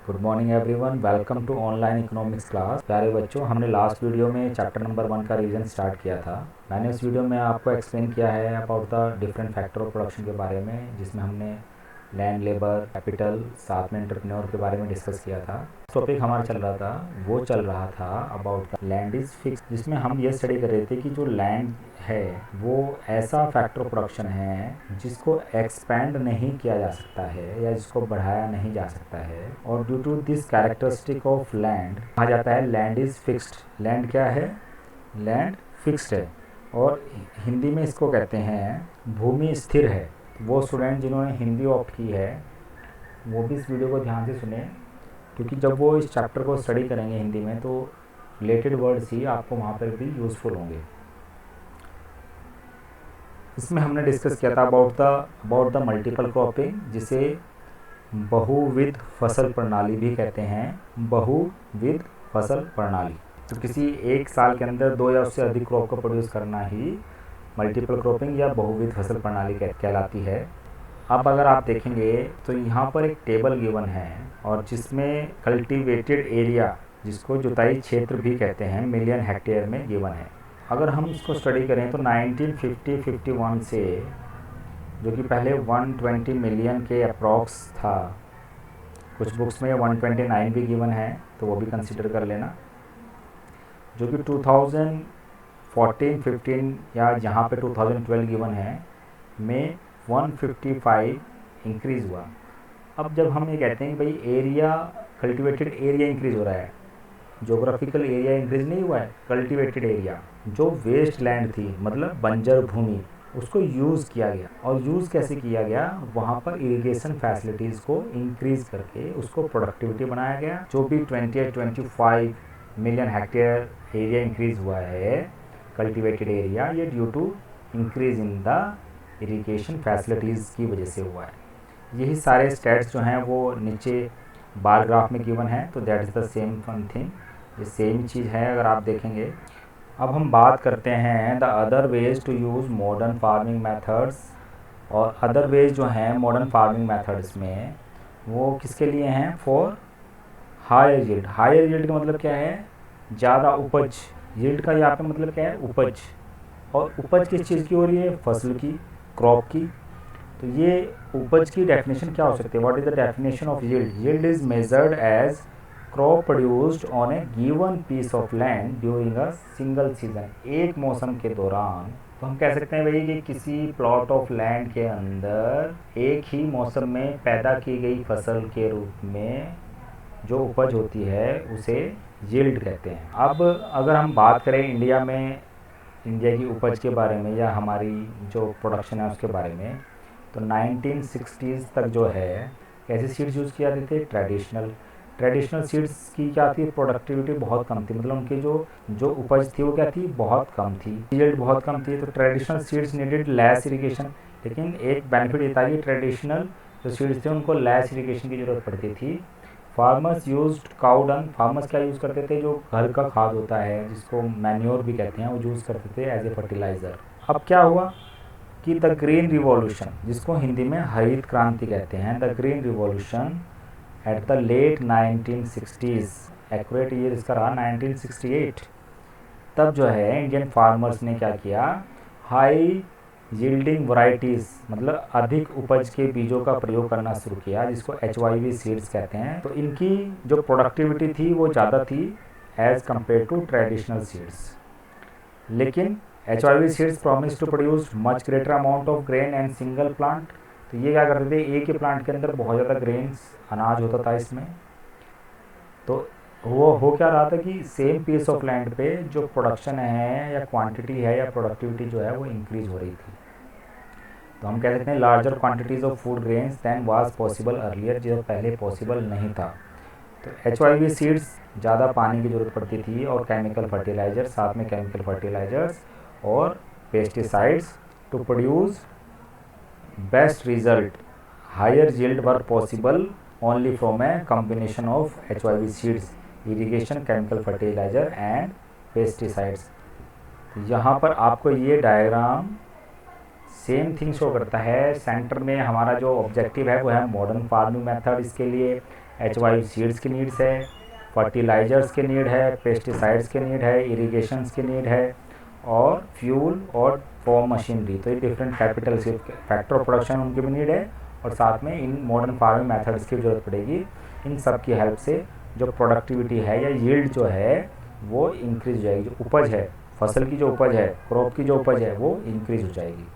Good morning everyone, welcome to online economics class. प्यारे बच्चों, हमने लास्ट वीडियो में चैप्टर नंबर 1 का रिवीजन स्टार्ट किया था। मैंने उस वीडियो में आपको एक्सप्लेन किया है about the different factor of production के बारे में, जिसमें हमने लैंड, लेबर, कैपिटल, साथ में एंटरप्रेन्योर के बारे में डिस्कस किया था। टॉपिक हमारा चल रहा था about the land is fix, जिसमें हम ये स्टडी कर रहे थे कि जो लैंड है वो ऐसा फैक्टर ऑफ प्रोडक्शन है जिसको एक्सपैंड नहीं किया जा सकता है या जिसको बढ़ाया नहीं जा सकता है, और due to this characteristic of land कहा जाता है लैंड इज़ फिक्स्ड। लैंड क्या है? लैंड फिक्स्ड है, और हिंदी में इसको कहते हैं भूमि स्थिर है। वो स्टूडेंट जिन्होंने हिंदी ऑप्ट की है वो भी इस वीडियो को ध्यान से सुने, क्योंकि जब वो इस चैप्टर को स्टडी करेंगे हिंदी में तो रिलेटेड वर्ड्स ही आपको वहाँ पर भी यूज़फुल होंगे। इसमें हमने डिस्कस किया था अबाउट द मल्टीपल क्रॉपिंग, जिसे बहुविध फसल प्रणाली भी कहते हैं। बहुविध फसल प्रणाली, तो किसी एक साल के अंदर 2 या उससे अधिक क्रॉप को प्रोड्यूस करना ही मल्टीपल क्रॉपिंग या बहुविध फसल प्रणाली कहलाती है। अब अगर आप देखेंगे तो यहाँ पर एक टेबल गिवन है, और जिसमें कल्टीवेटेड एरिया, जिसको जुताई क्षेत्र भी कहते हैं, मिलियन हेक्टेयर में गिवन है। अगर हम इसको स्टडी करें तो 1950-51 से, जो कि पहले 120 मिलियन के अप्रॉक्स था, कुछ बुक्स में 129 भी गिवन है तो वो भी कंसिडर कर लेना, जो कि 2014-15 या जहाँ पे 2012 गिवन है में 155 इंक्रीज़ हुआ। अब जब हम ये कहते हैं कि भाई एरिया, कल्टिवेटेड एरिया इंक्रीज़ हो रहा है, जोग्राफिकल एरिया इंक्रीज नहीं हुआ है, कल्टिवेटेड एरिया, जो वेस्ट लैंड थी मतलब बंजर भूमि, उसको यूज़ किया गया। और यूज़ कैसे किया गया? वहाँ पर इरिगेशन फैसिलिटीज़ को इंक्रीज़ करके उसको प्रोडक्टिविटी बनाया गया। जो भी 25 मिलियन हेक्टेयर एरिया इंक्रीज़ हुआ है कल्टिवेटेड एरिया, ये due to increase in the irrigation facilities की वजह से हुआ है। यही सारे स्टेट्स जो हैं वो नीचे बार ग्राफ में गिवन है, तो that is the same one thing, ये सेम चीज़ है अगर आप देखेंगे। अब हम बात करते हैं the other ways to use modern farming methods, और अदर वेज जो हैं मॉडर्न फार्मिंग मेथड्स में वो किसके लिए हैं? For higher yield. Higher yield का मतलब क्या है? ज़्यादा उपज। यील्ड का यहाँ पे मतलब क्या है? उपज। और उपज किस चीज़ की हो रही है? फसल की, क्रॉप की। तो ये उपज की डेफिनेशन क्या हो सकती है? What is the definition of yield? Yield is measured as crop produced on a given piece of land during a single season. एक मौसम के दौरान, तो हम कह सकते हैं भाई कि किसी प्लॉट ऑफ लैंड के अंदर एक ही मौसम में पैदा की गई फसल के रूप में जो उपज होती है उसे यील्ड कहते हैं। अब अगर हम बात करें इंडिया में, इंडिया की उपज के बारे में या हमारी जो प्रोडक्शन है उसके बारे में, तो 1960s तक जो है कैसे सीड्स यूज़ किया जाते थे? ट्रेडिशनल सीड्स की क्या थी? प्रोडक्टिविटी बहुत कम थी, मतलब उनकी जो उपज थी वो क्या थी? बहुत कम थी, यील्ड बहुत कम थी। तो traditional seeds needed less irrigation, लेकिन एक बेनिफिट ये था कि ट्रेडिशनल जो सीड्स थे उनको लेस इरिगेशन की ज़रूरत पड़ती थी। Farmers used cow dung. Farmers क्या यूज़ करते थे? जो घर का खाद होता है, जिसको मैन्योर भी कहते हैं, वो यूज़ करते थे एज ए फर्टिलाइज़र। अब क्या हुआ कि द ग्रीन रिवॉल्यूशन, जिसको हिंदी में हरित क्रांति कहते हैं, the green revolution at the late 1960s, accurate year इसका रहा 1968, तब जो है इंडियन फार्मर्स ने क्या किया? हाई यील्डिंग वैरायटीज़, मतलब अधिक उपज के बीजों का प्रयोग करना शुरू किया, जिसको HYV सीड्स कहते हैं। तो इनकी जो प्रोडक्टिविटी थी वो ज़्यादा थी as compare to traditional seeds, लेकिन HYV seeds promise to produce much greater amount of grain and single plant. तो ये क्या करते थे? एक ही प्लांट के अंदर बहुत ज़्यादा ग्रेन्स, अनाज होता था इसमें। तो वो हो क्या रहा था कि सेम पीस ऑफ लैंड पे जो प्रोडक्शन है या क्वांटिटी है या प्रोडक्टिविटी जो है वो इंक्रीज हो रही थी। तो हम कह सकते हैं larger quantities of food grains than was possible earlier, जो पहले पॉसिबल नहीं था। तो HYV सीड्स ज़्यादा पानी की ज़रूरत पड़ती थी, और केमिकल फर्टिलाइजर, साथ में केमिकल फर्टिलाइजर्स और pesticides to produce best result. Higher yield were possible only from a combination of HYV seeds, irrigation, chemical fertiliser and pesticides. यहाँ पर आपको ये डायग्राम सेम थिंग शो करता है। सेंटर में हमारा जो ऑब्जेक्टिव है वो है मॉडर्न फार्मिंग मेथड। इसके लिए HY सीड्स की नीड्स है, फर्टिलाइजर्स के नीड है, पेस्टिसाइड्स के नीड है, इरिगेशंस के नीड है, और फ्यूल और फॉर्म मशीनरी। तो ये different capital factor of production उनकी भी नीड है, और साथ में इन मॉडर्न फार्मिंग मेथड्स की ज़रूरत पड़ेगी। इन सब की हेल्प से जो प्रोडक्टिविटी है या यील्ड जो है वो इंक्रीज हो जाएगी। जो उपज है, फसल की जो उपज है, क्रॉप की जो उपज है, वो इंक्रीज हो जाएगी।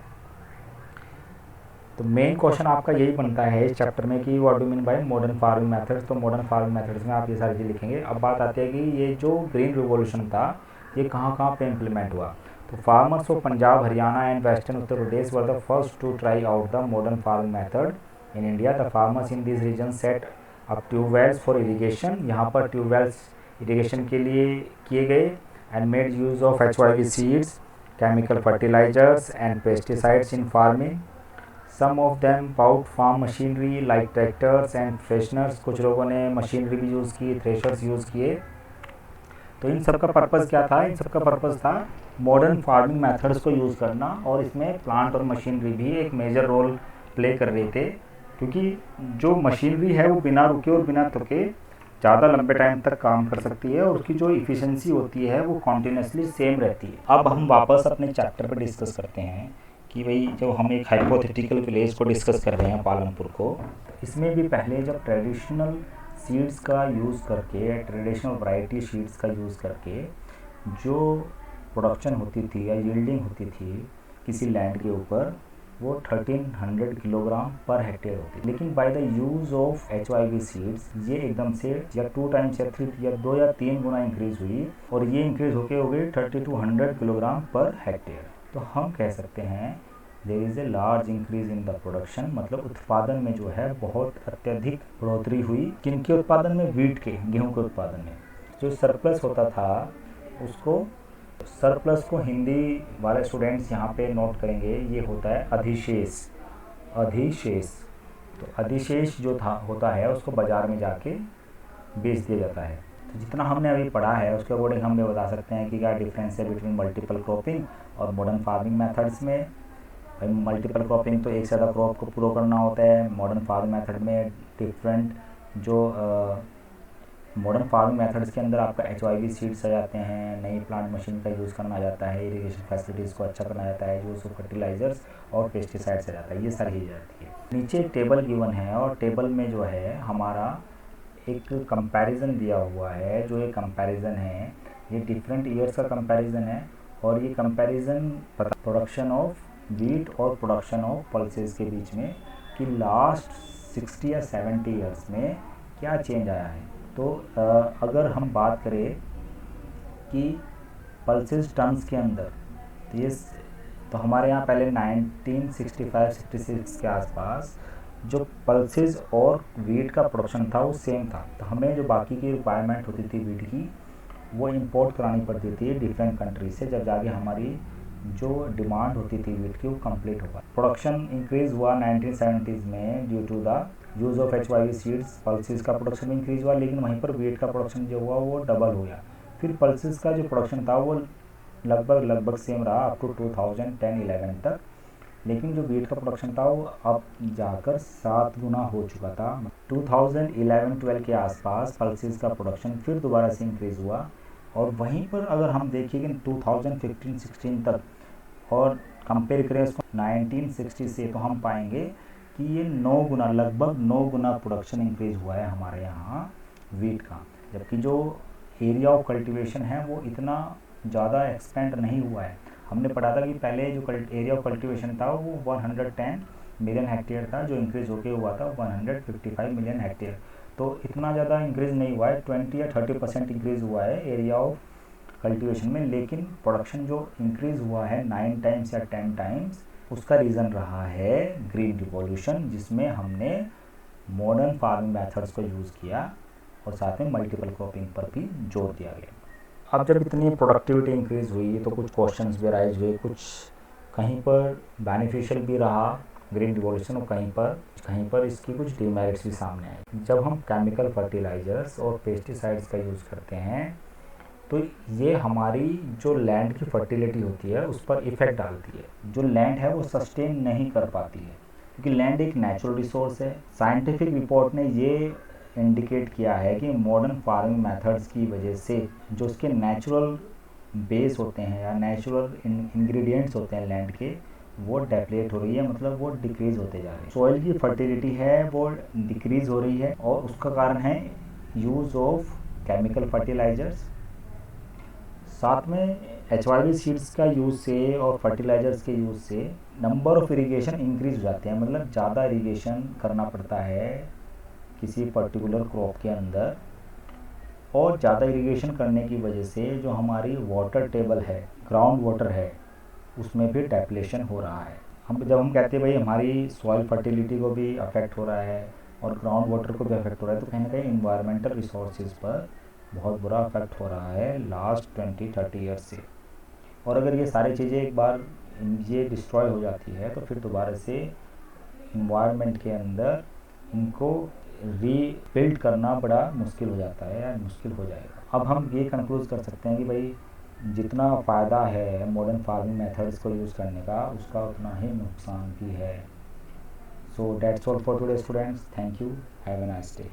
तो मेन क्वेश्चन आपका यही बनता है इस चैप्टर में कि what do mean by modern farming methods. तो मॉडर्न फार्मिंग मेथड्स में आप ये सारी चीज़ लिखेंगे। अब बात आती है कि ये जो ग्रीन रिवॉल्यूशन था ये कहाँ कहाँ पे इम्प्लीमेंट हुआ। तो farmers of Punjab, Haryana and western Uttar Pradesh were the first to try out the modern farming method in India. The farmers in this region set up tubewells for irrigation. यहाँ पर ट्यूबवेल्स इरीगेशन के लिए किए गए, and made use of HYV seeds, chemical fertilisers and pesticides in farming. Some of them put farm machinery like tractors and threshers. कुछ लोगों ने machinery भी यूज़ की, थ्रेशर्स यूज़ किए। तो इन सब का पर्पज़ क्या था? इन सब का पर्पज़ था मॉडर्न फार्मिंग मेथड्स को यूज़ करना, और इसमें प्लांट और मशीनरी भी एक मेजर रोल प्ले कर रहे थे, क्योंकि जो मशीनरी है वो बिना रुके और बिना थके ज़्यादा लंबे टाइम तक काम कर सकती है, और उसकी जो इफ़िशेंसी होती है वो कॉन्टीन्यूसली सेम रहती है। अब हम वापस अपने चैप्टर पर डिस्कस करते हैं कि भाई जो हम एक हाइपोथेटिकल विलेज को डिस्कस कर रहे हैं, पालनपुर को, इसमें भी पहले जब ट्रेडिशनल सीड्स का यूज़ करके, ट्रेडिशनल वैरायटी सीड्स का यूज़ करके जो प्रोडक्शन होती थी या यील्डिंग होती थी किसी लैंड के ऊपर, वो 1300 किलोग्राम पर हेक्टेयर होती। लेकिन by the use of HYV seeds ये एकदम से या 2 टाइम्स या 3 या 2 या 3 गुना इंक्रीज़ हुई, और ये इंक्रीज़ होके हो गई 3200 किलोग्राम पर हेक्टेयर। तो हम कह सकते हैं there is a large increase in the production, मतलब उत्पादन में जो है बहुत अत्यधिक बढ़ोतरी हुई। किनके उत्पादन में? वीट के, गेहूं के उत्पादन में। जो सरप्लस होता था उसको, सरप्लस को हिंदी वाले स्टूडेंट्स यहाँ पे नोट करेंगे, ये होता है अधिशेष। अधिशेष, तो अधिशेष जो था होता है उसको बाज़ार में जाके बेच दिया जाता है। तो जितना हमने अभी पढ़ा है उसके अकॉर्डिंग हम ये बता सकते हैं कि क्या डिफरेंस है बिटवीन मल्टीपल क्रॉपिंग और मॉडर्न फार्मिंग मेथड्स में। भाई मल्टीपल क्रॉपिंग तो एक से ज़्यादा क्रॉप को पूरा करना होता है। मॉडर्न फार्मिंग मेथड में डिफरेंट जो मॉडर्न फार्मिंग मेथड्स के अंदर आपका HYV सीड्स आ जाते हैं, नई प्लांट मशीन का यूज़ करना जाता है, इरीगेशन फैसिलिटीज़ को अच्छा करना जाता है, यूज़ ऑफ फर्टिलाइजर्स और पेस्टिसाइड्स आ जाता है, ये सारी चीज़ जाती है। नीचे एक टेबल गिवन है, और टेबल में जो है हमारा एक कंपैरिजन दिया हुआ है। जो ये कंपैरिजन है ये डिफरेंट ईयर्स का कंपैरिजन है, और ये कंपैरिजन प्रोडक्शन ऑफ वीट और प्रोडक्शन ऑफ पल्सेस के बीच में कि लास्ट 60 या 70 ईयर्स में क्या चेंज आया है। तो अगर हम बात करें कि पल्सेस टन्स के अंदर, तो ये तो हमारे यहाँ पहले 1965-66 के आसपास जो पल्सेस और वीट का प्रोडक्शन था वो सेम था। तो हमें जो बाकी की रिक्वायरमेंट होती थी वीट की वो इंपोर्ट करानी पड़ती थी डिफरेंट कंट्री से, जब जाके हमारी जो डिमांड होती थी वीट की वो कंप्लीट होगा। प्रोडक्शन इंक्रीज़ हुआ 1970s में due to the use of HYV seeds. Pulses का प्रोडक्शन इंक्रीज़ हुआ, लेकिन वहीं पर वीट का प्रोडक्शन जो हुआ वो डबल हो गया। फिर पल्सेस का जो प्रोडक्शन था वो लगभग सेम रहा अप टू 2010-11 तक, लेकिन जो वीट का प्रोडक्शन था वो अब जाकर 7 गुना हो चुका था। 2011-12 के आसपास पल्सेस का प्रोडक्शन फिर दोबारा से इंक्रीज़ हुआ, और वहीं पर अगर हम देखें कि 2015-16 तक और कंपेयर करें इसको 1960 से, तो हम पाएंगे कि ये 9 गुना, लगभग 9 गुना प्रोडक्शन इंक्रीज़ हुआ है हमारे यहाँ वीट का। जबकि जो एरिया ऑफ कल्टीवेशन है वो इतना ज़्यादा एक्सपेंड नहीं हुआ है। हमने पढ़ा था कि पहले जो एरिया ऑफ कल्टीवेशन था वो 110 मिलियन हेक्टेयर था, जो इंक्रीज़ होके हुआ था 155 मिलियन हेक्टेयर। तो इतना ज़्यादा इंक्रीज़ नहीं हुआ है, 20 या 30% इंक्रीज़ हुआ है एरिया ऑफ कल्टीवेशन में। लेकिन प्रोडक्शन जो इंक्रीज़ हुआ है 9 टाइम्स या 10 टाइम्स, उसका रीज़न रहा है ग्रीन रिवॉल्यूशन, जिसमें हमने मॉडर्न फार्मिंग मेथड्स को यूज़ किया और साथ में मल्टीपल क्रॉपिंग पर भी जोर दिया गया। अब जब इतनी प्रोडक्टिविटी इंक्रीज़ हुई तो कुछ क्वेश्चंस भी राइज हुए, कुछ कहीं पर बेनिफिशियल भी रहा ग्रीन रिवॉल्यूशन, और कहीं पर इसकी कुछ डिमेरिट्स भी सामने आए। जब हम केमिकल फर्टिलाइजर्स और पेस्टिसाइड्स का यूज़ करते हैं तो ये हमारी जो लैंड की फर्टिलिटी होती है उस पर इफ़ेक्ट डालती है। जो लैंड है वो सस्टेन नहीं कर पाती है, क्योंकि लैंड एक नेचुरल रिसोर्स है। साइंटिफिक रिपोर्ट ने ये इंडिकेट किया है कि मॉडर्न फार्मिंग मेथड्स की वजह से जो उसके नेचुरल बेस होते हैं या नेचुरल इंग्रेडिएंट्स होते हैं लैंड के, वो डेप्लेट हो रही है, मतलब वो डिक्रीज़ होते जा रहे हैं। सॉइल की फर्टिलिटी है वो डिक्रीज़ हो रही है, और उसका कारण है यूज़ ऑफ केमिकल फर्टिलाइजर्स। साथ में HYV सीड्स का यूज़ से और फर्टिलाइजर्स के यूज़ से नंबर ऑफ इरिगेशन इंक्रीज हो जाते हैं, मतलब ज़्यादा इरिगेशन करना पड़ता है किसी पर्टिकुलर क्रॉप के अंदर, और ज़्यादा इरिगेशन करने की वजह से जो हमारी वाटर टेबल है, ग्राउंड वाटर है, उसमें भी डेप्लेशन हो रहा है। जब हम कहते हैं भाई हमारी सॉइल फर्टिलिटी को भी अफेक्ट हो रहा है और ग्राउंड वाटर को भी अफेक्ट हो रहा है, तो कहीं ना कहीं इन्वायरमेंटल रिसोर्सेज पर बहुत बुरा अफेक्ट हो रहा है लास्ट 20-30 ईयर्स से। और अगर ये सारी चीज़ें एक बार ये डिस्ट्रॉय हो जाती है तो फिर दोबारा से इन्वायरमेंट के अंदर इनको रीबिल्ड करना बड़ा मुश्किल हो जाता है या मुश्किल हो जाएगा। अब हम ये कंक्लूड कर सकते हैं कि भाई जितना फ़ायदा है मॉडर्न फार्मिंग मेथड्स को यूज़ करने का, उसका उतना ही नुकसान भी है। So that's all for today students, thank you, have a nice day.